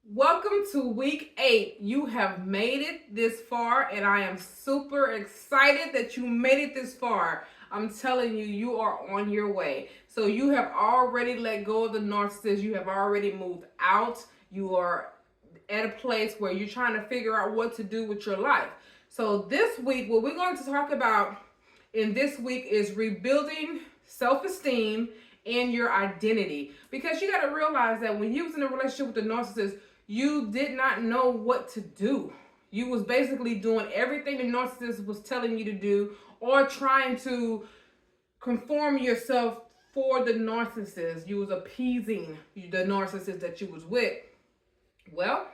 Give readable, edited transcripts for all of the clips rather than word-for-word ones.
Welcome to week 8. You have made it this far, and I am super excited that you made it this far. I'm telling you, you are on your way. So, you have already let go of the narcissist, you have already moved out, you are at a place where you're trying to figure out what to do with your life. So, this week, what we're going to talk about in this week is rebuilding self esteem and your identity. Because you got to realize that when you was in a relationship with the narcissist, you did not know what to do. You was basically doing everything the narcissist was telling you to do or trying to conform yourself for the narcissist. You was appeasing the narcissist that you was with. Well,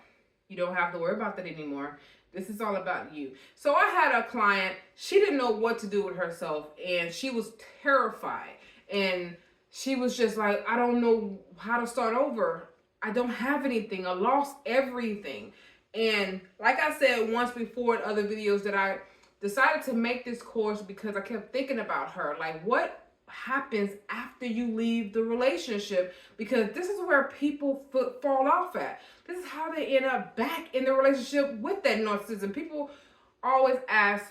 you don't have to worry about that anymore. This is all about you. So I had a client, she didn't know what to do with herself and she was terrified. And she was just like, I don't know how to start over. I don't have anything. I lost everything. And like I said once before in other videos, that I decided to make this course because I kept thinking about her. Like, what happens after you leave the relationship? Because this is where people fall off at. This is how they end up back in the relationship with that narcissism. People always ask,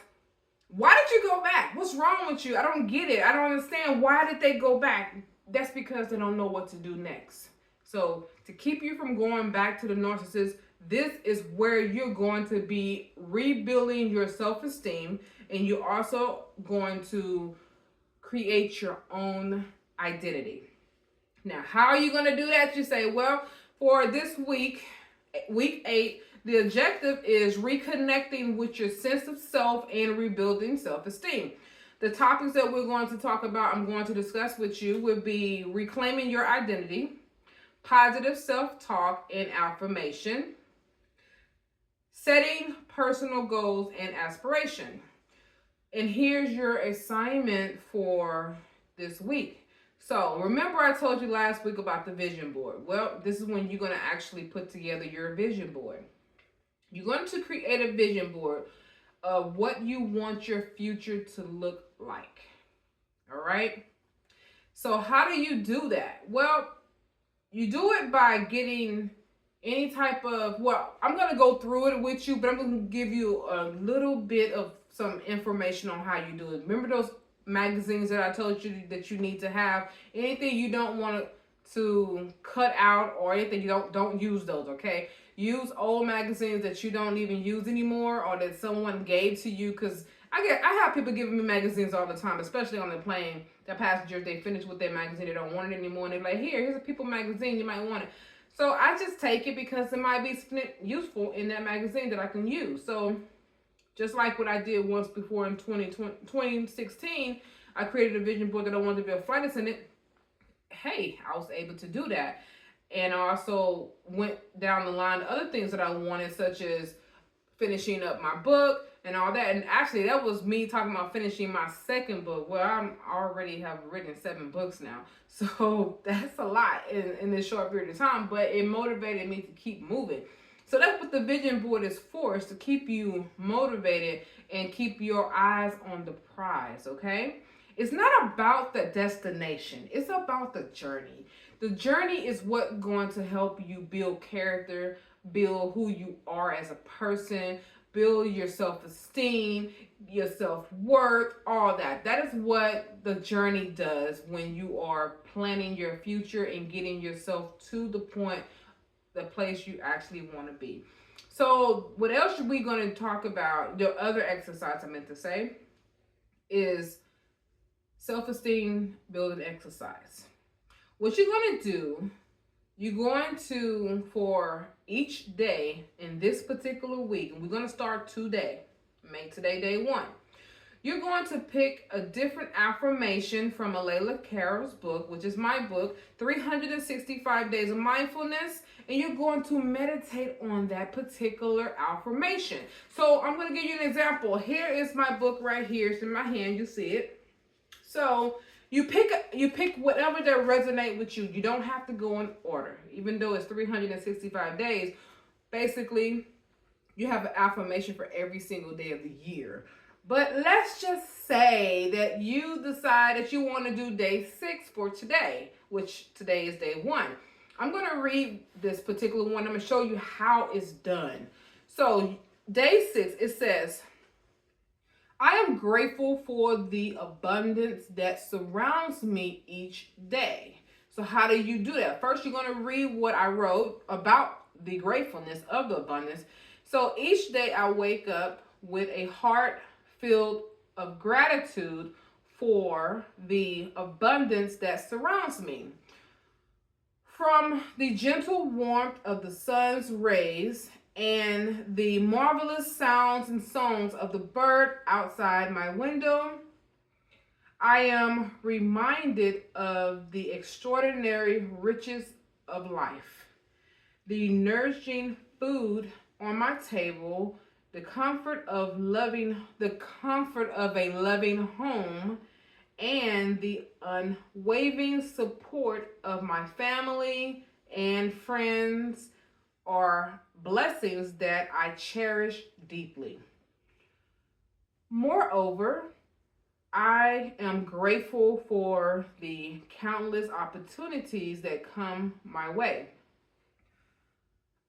why did you go back? What's wrong with you? I don't get it. I don't understand. Why did they go back? That's because they don't know what to do next. So to keep you from going back to the narcissist, this is where you're going to be rebuilding your self-esteem, and you're also going to create your own identity. Now, how are you going to do that? You say, well, for this week, week 8, the objective is reconnecting with your sense of self and rebuilding self-esteem. The topics that we're going to talk about, I'm going to discuss with you, would be reclaiming your identity, positive self-talk and affirmation, setting personal goals and aspiration. And here's your assignment for this week. So remember I told you last week about the vision board. Well, this is when you're going to actually put together your vision board. You're going to create a vision board of what you want your future to look like. All right? So how do you do that? Well, you do it by getting any type of, well, I'm going to go through it with you, but I'm going to give you a little bit of some information on how you do it. Remember those magazines that I told you that you need to have? Anything you don't want to cut out or anything you don't use those, okay? Use old magazines that you don't even use anymore or that someone gave to you, because I have people giving me magazines all the time, especially on the plane. The passengers, they finish with their magazine, they don't want it anymore, and they're like, here's a People magazine, you might want it. So I just take it because it might be useful in that magazine that I can use. So just like what I did once before in 2016, I created a vision board that I wanted to be a flight attendant. Hey, I was able to do that. And I also went down the line to other things that I wanted, such as finishing up my book and all that. And actually, that was me talking about finishing my second book. Well, I already have written 7 books now. So that's a lot in this short period of time, but it motivated me to keep moving. So that's what the vision board is for, is to keep you motivated and keep your eyes on the prize, okay? It's not about the destination. It's about the journey. The journey is what's going to help you build character, build who you are as a person, build your self-esteem, your self-worth, all that. That is what the journey does when you are planning your future and getting yourself to the point, the place you actually want to be. So what else are we going to talk about? The other exercise I meant to say is self-esteem building exercise. What you're going to do, you're going to, for each day in this particular week, and we're going to start today, make today day 1. You're going to pick a different affirmation from Alayla Carroll's book, which is my book, 365 Days of Mindfulness, and you're going to meditate on that particular affirmation. So I'm going to give you an example. Here is my book right here. It's in my hand. You see it. So you pick whatever that resonate with you. You don't have to go in order, even though it's 365 days. Basically, you have an affirmation for every single day of the year. But let's just say that you decide that you want to do day 6 for today, which today is day 1. I'm going to read this particular one. I'm going to show you how it's done. So, day 6, it says, I am grateful for the abundance that surrounds me each day. So, how do you do that? First, you're going to read what I wrote about the gratefulness of the abundance. So, each day I wake up with a heart filled of gratitude for the abundance that surrounds me. From the gentle warmth of the sun's rays and the marvelous sounds and songs of the bird outside my window, I am reminded of the extraordinary riches of life, the nourishing food on my table, the comfort of a loving home, and the unwavering support of my family and friends are blessings that I cherish deeply. Moreover, I am grateful for the countless opportunities that come my way,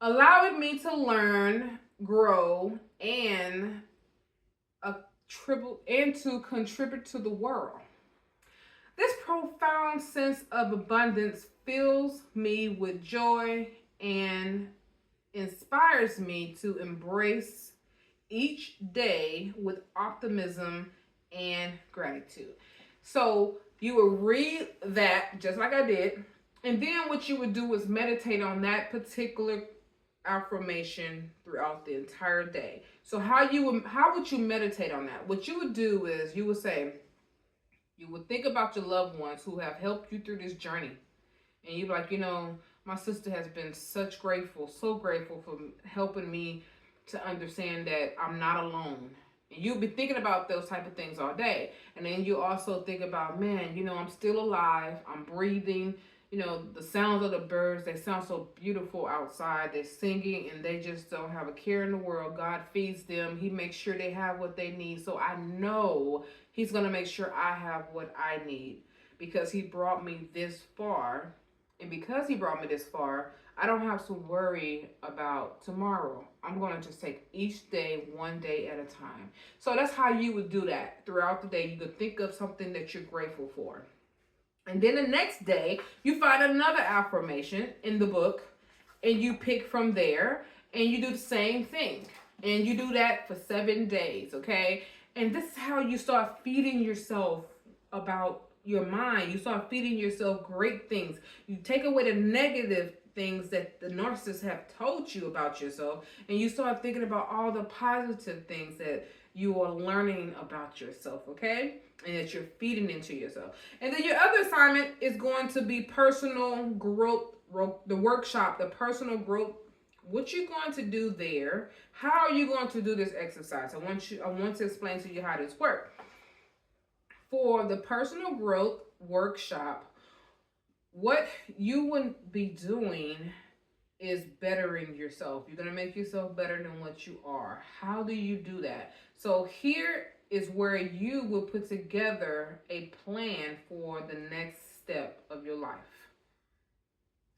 allowing me to learn, grow, and to contribute to the world. This profound sense of abundance fills me with joy and inspires me to embrace each day with optimism and gratitude. So you will read that just like I did, and then what you would do is meditate on that particular affirmation throughout the entire day. So how would you meditate on that? What you would do is you would say, you would think about your loved ones who have helped you through this journey. And you're like, my sister has been so grateful for helping me to understand that I'm not alone. And you'll be thinking about those type of things all day. And then you also think about, man, I'm still alive. I'm breathing. The sounds of the birds, they sound so beautiful outside. They're singing and they just don't have a care in the world. God feeds them. He makes sure they have what they need. So I know He's going to make sure I have what I need because He brought me this far. And because He brought me this far, I don't have to worry about tomorrow. I'm going to just take each day one day at a time. So that's how you would do that throughout the day. You could think of something that you're grateful for. And then the next day, you find another affirmation in the book and you pick from there and you do the same thing. And you do that for 7 days, okay? And this is how you start feeding yourself about your mind. You start feeding yourself great things. You take away the negative things that the narcissists have told you about yourself, and you start thinking about all the positive things that you are learning about yourself, okay? And that you're feeding into yourself. And then your other assignment is going to be personal growth, the workshop, the personal growth. What you're going to do there, how are you going to do this exercise? I want to explain to you how this works. For the personal growth workshop, what you would be doing is bettering yourself. You're going to make yourself better than what you are. How do you do that? So here is where you will put together a plan for the next step of your life.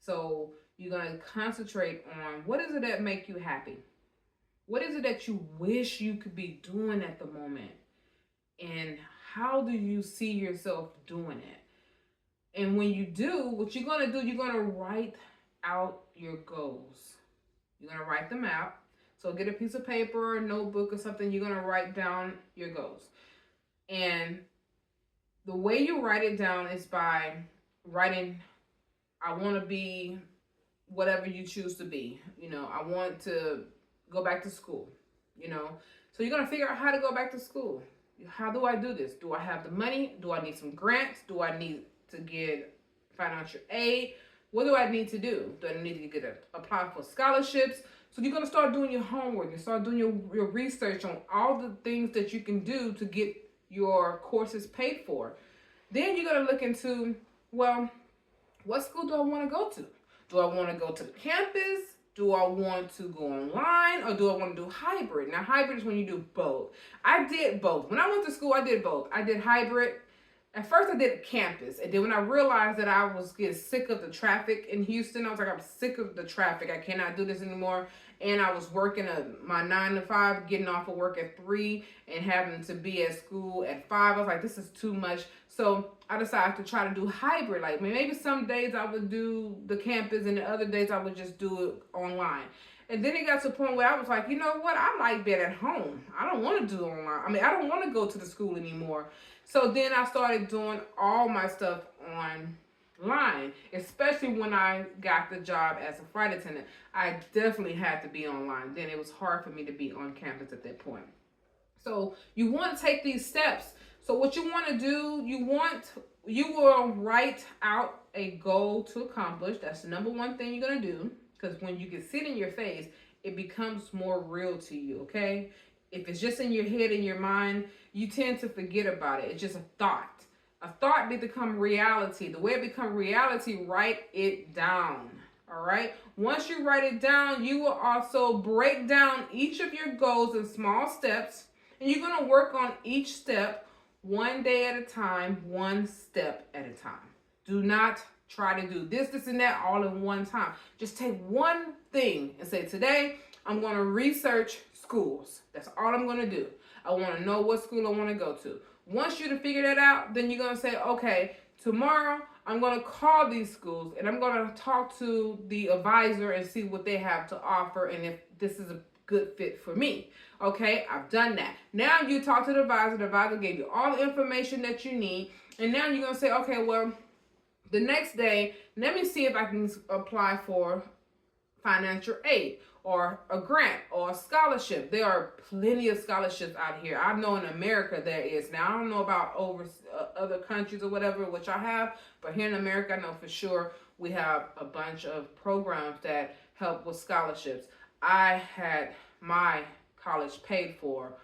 So you're going to concentrate on what is it that make you happy? What is it that you wish you could be doing at the moment? And how do you see yourself doing it? And when you do, what you're going to do, you're going to write out your goals. You're going to write them out. So get a piece of paper, a notebook or something. You're going to write down your goals. And the way you write it down is by writing, I want to be whatever you choose to be. I want to go back to school, So you're going to figure out how to go back to school. How do I do this? Do I have the money? Do I need some grants? Do I need to get financial aid? What do I need to do? Do I need to apply for scholarships? So you're going to start doing your homework and start doing your research on all the things that you can do to get your courses paid for. Then you're going to look into, well, what school do I want to go to? Do I want to go to the campus? Do I want to go online or do I want to do hybrid? Now, hybrid is when you do both. I did both. When I went to school, I did both. I did hybrid at first I did campus, and then when I realized that I was getting sick of the traffic in Houston, I was like, I'm sick of the traffic. I cannot do this anymore. And I was working my 9 to 5, getting off of work at 3, and having to be at school at 5. I was like, this is too much. So I decided to try to do hybrid. Like maybe some days I would do the campus, and the other days I would just do it online. And then it got to the point where I was like, you know what? I like being at home. I don't want to do online. I mean, I don't want to go to the school anymore. So then I started doing all my stuff online, especially when I got the job as a flight attendant. I definitely had to be online. Then it was hard for me to be on campus at that point. So you want to take these steps. So what you want to do, you will write out a goal to accomplish. That's the number one thing you're going to do. Because when you can see it in your face, it becomes more real to you, okay? If it's just in your head and your mind, you tend to forget about it. It's just a thought. A thought did become reality. The way it becomes reality, write it down, all right? Once you write it down, you will also break down each of your goals in small steps, and you're going to work on each step one day at a time, one step at a time. Do not try to do this, and that all in one time. Just take one thing and say, today I'm going to research schools. That's all I'm going to do. I want to know what school I want to go to. Once you figure that out, then you're going to say, okay, tomorrow I'm going to call these schools and I'm going to talk to the advisor and see what they have to offer and if this is a good fit for me. Okay, I've done that. Now you talk to the advisor gave you all the information that you need, and now you're going to say, okay, well, the next day, let me see if I can apply for financial aid or a grant or a scholarship. There are plenty of scholarships out here. I know in America there is. Now, I don't know about other countries or whatever, which I have, but here in America, I know for sure we have a bunch of programs that help with scholarships. I had my college paid for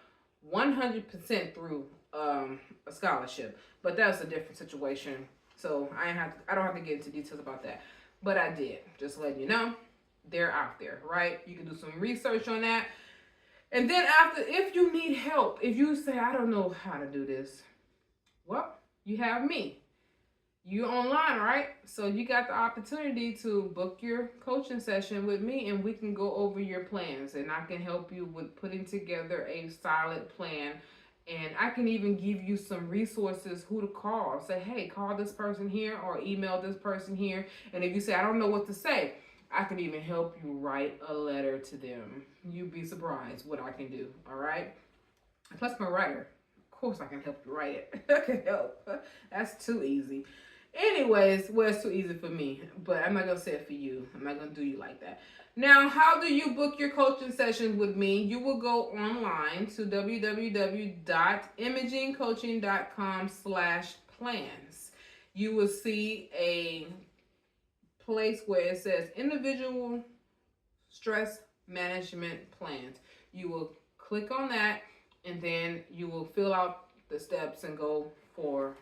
100% through a scholarship, but that's a different situation. So I don't have to get into details about that, but I did. Just letting you know, they're out there, right? You can do some research on that. And then after, if you need help, if you say, I don't know how to do this, well, you have me. You're online, right? So you got the opportunity to book your coaching session with me, and we can go over your plans, and I can help you with putting together a solid plan. And I can even give you some resources who to call. Say, hey, call this person here or email this person here. And if you say, I don't know what to say, I can even help you write a letter to them. You'd be surprised what I can do, all right? Plus, I'm a writer. Of course I can help you write it. I can help. That's too easy. Anyways, well, it's too easy for me, but I'm not going to say it for you. I'm not going to do you like that. Now, how do you book your coaching sessions with me? You will go online to www.imagingcoaching.com/plans. You will see a place where it says individual stress management plans. You will click on that, and then you will fill out the steps and go forward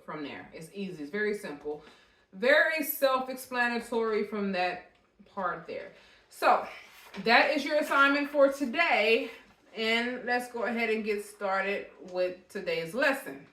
from there. It's easy. It's very simple. Very self-explanatory from that part there. So that is your assignment for today, and let's go ahead and get started with today's lesson.